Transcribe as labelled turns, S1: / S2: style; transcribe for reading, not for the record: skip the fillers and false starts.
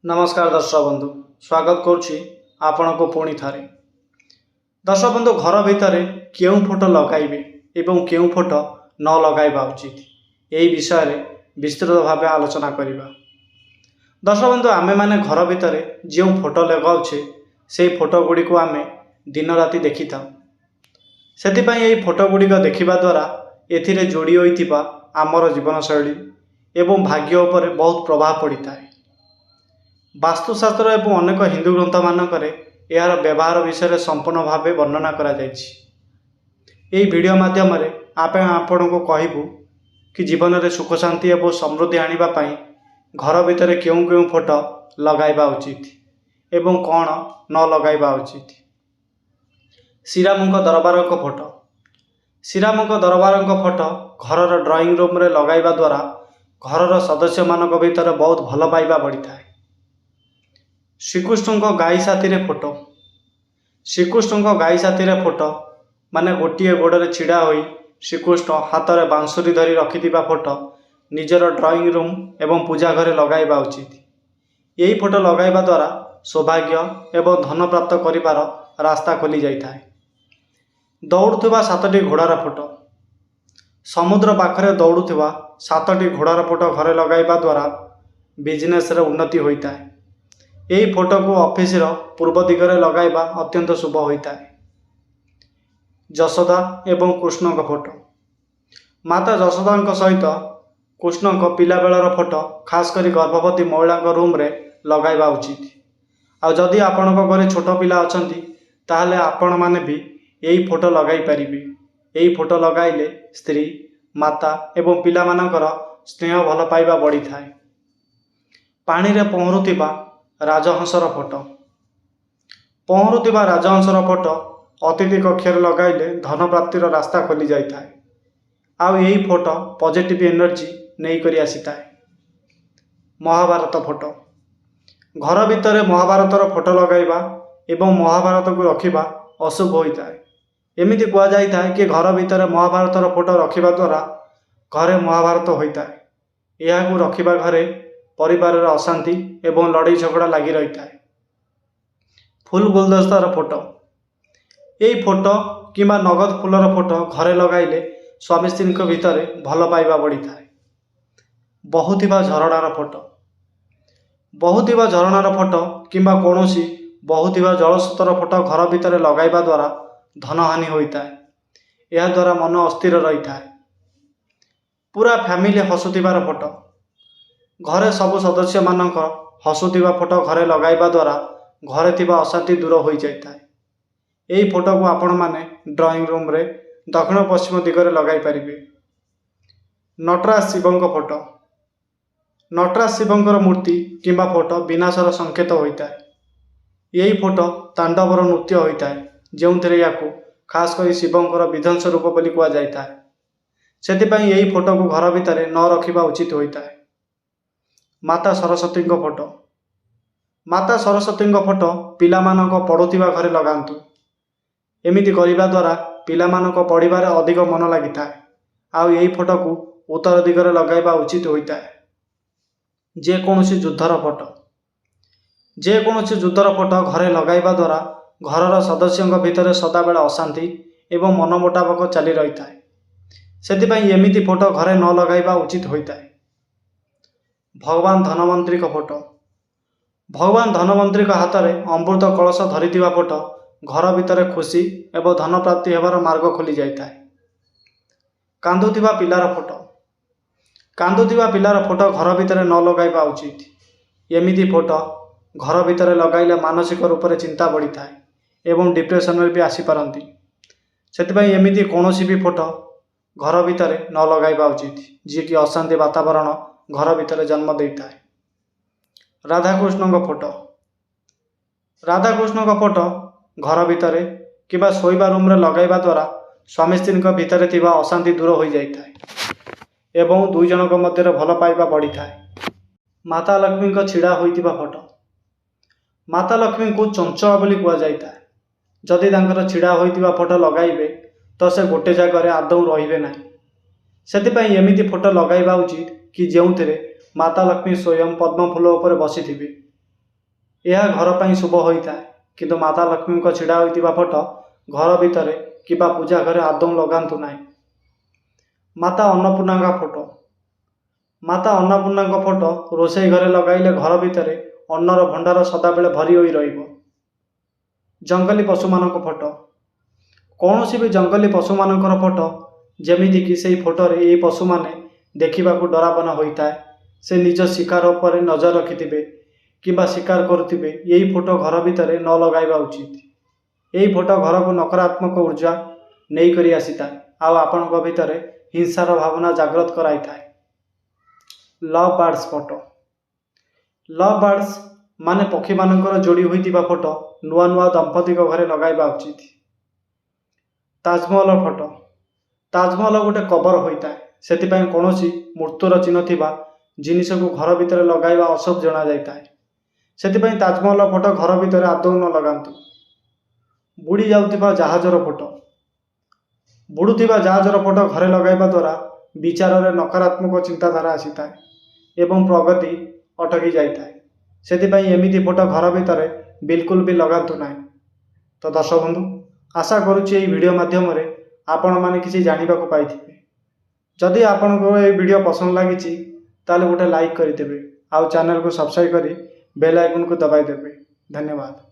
S1: नमस्कार दर्शक बंधु स्वागत करुच्ची आपण को पुणी थारे। दर्शक बंधु घर भितर क्यों फोटो लगाइबे एवं क्यों फोटो न लगाइबा उचित यही विषय रे विस्तृत भाव आलोचना करिबा। दर्शक बंधु आमे माने घर भितर जो फोटो लगाउछे से फोटो गुडी को आमे दिन राति देखि था। सेति पई एही फोटो गुडी को देखिबा द्वारा एथिरे जोड़ी होइतिबा आमर जीवन शैली एवं भाग्य उपरे बहुत प्रभाव पड़ता है। वास्तुशास्त्र एवं अनेक हिंदू ग्रंथ मानकरे यार व्यवहार विषय संपूर्ण भाव वर्णना करा जायछि। एही वीडियो माध्यम रे आपण को कहबू कि जीवन में सुख शांति एवं समृद्धि आनिबा पई घर भितर क्यों क्यों फोटो लगाइबा उचित एवं कौन न लगाइबा उचित। श्रीरामଙ୍କ दरबारଙ୍କ फोटो श्रीरामଙ୍କ दरबारଙ୍କ फोटो घर ड्राइंग रूम रे लगाइबा द्वारा घर सदस्य मानक भीतर बहुत भल पाइबा बढ़ी थाए। श्रीकृष्ण गाई साथी फोटो श्रीकृष्ण गाई साथी फोटो माने गोटे गोड़े छिड़ा होई श्रीकृष्ण हाथ में बांसुरी धरी रखिथिबा फोटो निजर ड्राइंग रूम एवं पूजा घरे लगाइबा उचित। यही फोटो लगाइबा द्वारा सौभाग्य एवं धन प्राप्त करिबार रास्ता खोली जाइथाए। दौड़ुवा 7टी घोड़ार फोटो समुद्र पाखरे दौड़ुवा 7टी घोड़ार फोटो घरे लगाइबा द्वारा बिजनेस रे उन्नति होता है। यही फोटो को ऑफिस रो पूर्व दिगरे लगाइबा अत्यंत शुभ होता है। यशोदा एवं कृष्ण का फोटो माता यशोदा सहित कृष्ण को पिला बेलर फोटो खास करी गर्भवती महिला रूम रे लगाइबा उचित। आ जदि आपण घरे छोट पिला अछंती ताहले आपण माने भी यही फोटो लगाई पारिबे। यही फोटो लगाइले स्त्री माता एवं पिला मानकर स्नेह भल पाइबा बढ़ी थाए। पानी रे पहरुथिबा राजहंसर फोटो पहरुथिबा राजहंसर फोटो अतिथि कक्षर लगाइले धन प्राप्तिर रास्ता खोली जाइथाए। आउ यही फोटो पॉजिटिव एनर्जी नहीं करी आसीथाए। महाभारत फोटो घर भितर महाभारतर फोटो लगाइबा एवं महाभारत को रखिबा अशुभ होता है। एमिति कहा जाइथाए कि घर भितर महाभारतर फोटो रखिबा द्वारा घरे महाभारत होता है। यह को रखिबा घरे परिवार अशांति एवं लड़ाई झगड़ा लगी रही है। फुल गुलदस्तार फोटो यही फोटो किंबा नगद फूलर फोटो घरे लगाइले स्वामी स्त्री भितर भल पाइबा बढ़ी थाए। बहुथिबा झरणार फोटो बहुथिबा झरणार फोटो किंबा कौनसी बहुथिबा जलस्रोतर फोटो घर भितर लगाइबा द्वारा धन हानि होता है। यह द्वारा मन अस्थिर रही था। पूरा फैमिली हसुथिबार फोटो घरे सबु सदस्य मानक हसुथिबा फोटो घरे लगाइबा द्वारा घरे थिबा अशांति दूर हो जाइथाए। यही फोटो को आपण माने ड्राइंग रूम रे दक्षिण पश्चिम दिगरे लगाई पारिबे। नटराज शिवंक फोटो नटराज शिवंकर मूर्ति किंबा फोटो विनाशर संकेत होता है। यही फोटो तांडवर नृत्य होता है जो या खास कर शिवंकर विध्वंस रूप बोली कह जाए। से यही फोटो को घर भितर न रखिबा उचित होता है। माता सरस्वती फोटो माता सरस्वती फोटो पिला मानक पढ़ुवा घरे लगातु। एमिति करिबा द्वारा पिला मानक पढ़िबारे अधिक मन लगी था। आउ यही फोटो को उत्तर दिगरे लगाइबा उचित होता है। जेकोसी युद्धर फोटो घरे लगाइबा द्वारा घरर सदस्यों भितर सदाबेले अशांति एवं मन मुताबक चली रही है। से एमिति फोटो घरे न लगाइबा उचित होता है। भगवान धनवंतरी फोटो भगवान धनवंतरी हाथ में अमृत कलश धरिथिबा फोटो घर भितर खुशी एवं धन प्राप्ति होबार मार्ग खोली जाइथाए। कांदुथिबा पिलार फोटो घर भितर न लगाइबा उचित। एमिति फोटो घर भितर लगाइले मानसिक रूप से चिंता बढ़ी थाए एवं डिप्रेशन में भी आसीपारती। से एमिति कौनसी भी फोटो घर भितर न लगाइबा उचित जी कि अशांति वातावरण घर भितर जन्म देता है। राधाकृष्ण फोटो घर भितर किंबा शोइबा रूम रे लगाइबा द्वारा स्वामी स्त्री भितर थिबा अशांति दूर हो जाइथाए एवं दुई जनक मध्य भल पाइबा बढ़ी थाए। माता लक्ष्मी छिड़ा होइतिबा फोटो माता लक्ष्मी को चंचल बोली कह जाइथाए। जदि तांकर छिड़ा होइतिबा फोटो लगाइबे तो से गोटे जगह आदौ रहिबे नाही। सेतिपई एमिति फोटो लगाइबा उचित कि जो माता लक्ष्मी स्वयं पद्म फूल उपर बसी ଏହା ଘର ପାଇଁ ଶୁଭ ହୋଇଥାଏ, କିନ୍ତୁ ମାତା ଲକ୍ଷ୍ମୀଙ୍କ ଛିଡ଼ା ହୋଇଥିବା ଫଟୋ ଘର ଭିତରେ କିମ୍ବା ପୂଜା ଘରେ ଆଦୌ ଲଗାନ୍ତୁ ନାହିଁ। ମାତା ଅନ୍ନପୂର୍ଣ୍ଣାଙ୍କ ଫଟୋ। ମାତା ଅନ୍ନପୂର୍ଣ୍ଣାଙ୍କ ଫଟୋ ରୋଷେଇ ଘରେ ଲଗାଇଲେ ଘର ଭିତରେ ଅନ୍ନର ଭଣ୍ଡାର ସଦାବେଳେ ଭରି ହୋଇ ରହିବ। ଜଙ୍ଗଲୀ ପଶୁମାନଙ୍କ ଫଟୋ। କୌଣସି ବି ଜଙ୍ଗଲୀ ପଶୁମାନଙ୍କର ଫଟୋ, ଯେମିତିକି ସେହି ଫଟୋରେ ଏହି ପଶୁମାନେ ଦେଖିବାକୁ ଡରାବନା ହୋଇଥାଏ, ସେ ନିଜ ଶିକାର ଉପରେ ନଜର ରଖିଥିବେ କିମ୍ବା ଶିକାର କରୁଥିବେ, ଏହି ଫଟୋ ଘର ଭିତରେ ନ ଲଗାଇବା ଉଚିତ। ଏହି ଫଟୋ ଘରକୁ ନକାରାତ୍ମକ ଊର୍ଜା ନେଇକରି ଆସିଥାଏ ଆଉ ଆପଣଙ୍କ ଭିତରେ ହିଂସାର ଭାବନା ଜାଗ୍ରତ କରାଇଥାଏ। Love birds photo. Love birds ମାନେ ପକ୍ଷୀମାନଙ୍କର ଯୋଡ଼ି ହୋଇଥିବା ଫଟୋ ନୂଆ ନୂଆ ଦମ୍ପତିଙ୍କ ଘରେ ଲଗାଇବା ଉଚିତ। ତାଜମହଲ ଫଟୋ। ତାଜମହଲ ଗୋଟେ କବର ହୋଇଥାଏ, ସେଥିପାଇଁ କୌଣସି ମୃତ୍ୟୁର ଚିହ୍ନ ଥିବା ଜିନିଷକୁ ଘର ଭିତରେ ଲଗାଇବା ଅଶୁଭ ଜଣାଯାଇଥାଏ। ସେଥିପାଇଁ ତାଜମହଲ ଫଟୋ ଘର ଭିତରେ ଆଦୌ ନ ଲଗାନ୍ତୁ। ବୁଡ଼ି ଯାଉଥିବା ଜାହାଜର ଫଟୋ। ବୁଡ଼ୁଥିବା ଜାହାଜର ଫଟୋ ଘରେ ଲଗାଇବା ଦ୍ୱାରା ବିଚାରରେ ନକାରାତ୍ମକ ଚିନ୍ତାଧାରା ଆସିଥାଏ ଏବଂ ପ୍ରଗତି ଅଟକି ଯାଇଥାଏ। ସେଥିପାଇଁ ଏମିତି ଫଟୋ ଘର ଭିତରେ ବିଲକୁଲ ବି ଲଗାନ୍ତୁ ନାହିଁ। ତ ଦର୍ଶକ ବନ୍ଧୁ, ଆଶା କରୁଛି ଏହି ଭିଡ଼ିଓ ମାଧ୍ୟମରେ ଆପଣମାନେ କିଛି ଜାଣିବାକୁ ପାଇଥିବେ। ଯଦି ଆପଣଙ୍କୁ ଏହି ଭିଡ଼ିଓ ପସନ୍ଦ ଲାଗିଛି ତାହେଲେ ଗୋଟେ ଲାଇକ୍ କରିଦେବେ ଆଉ ଚ୍ୟାନେଲକୁ ସବସ୍କ୍ରାଇବ୍ କରି ବେଲ୍ ଆଇକନକୁ ଦବାଇ ଦେବେ। ଧନ୍ୟବାଦ।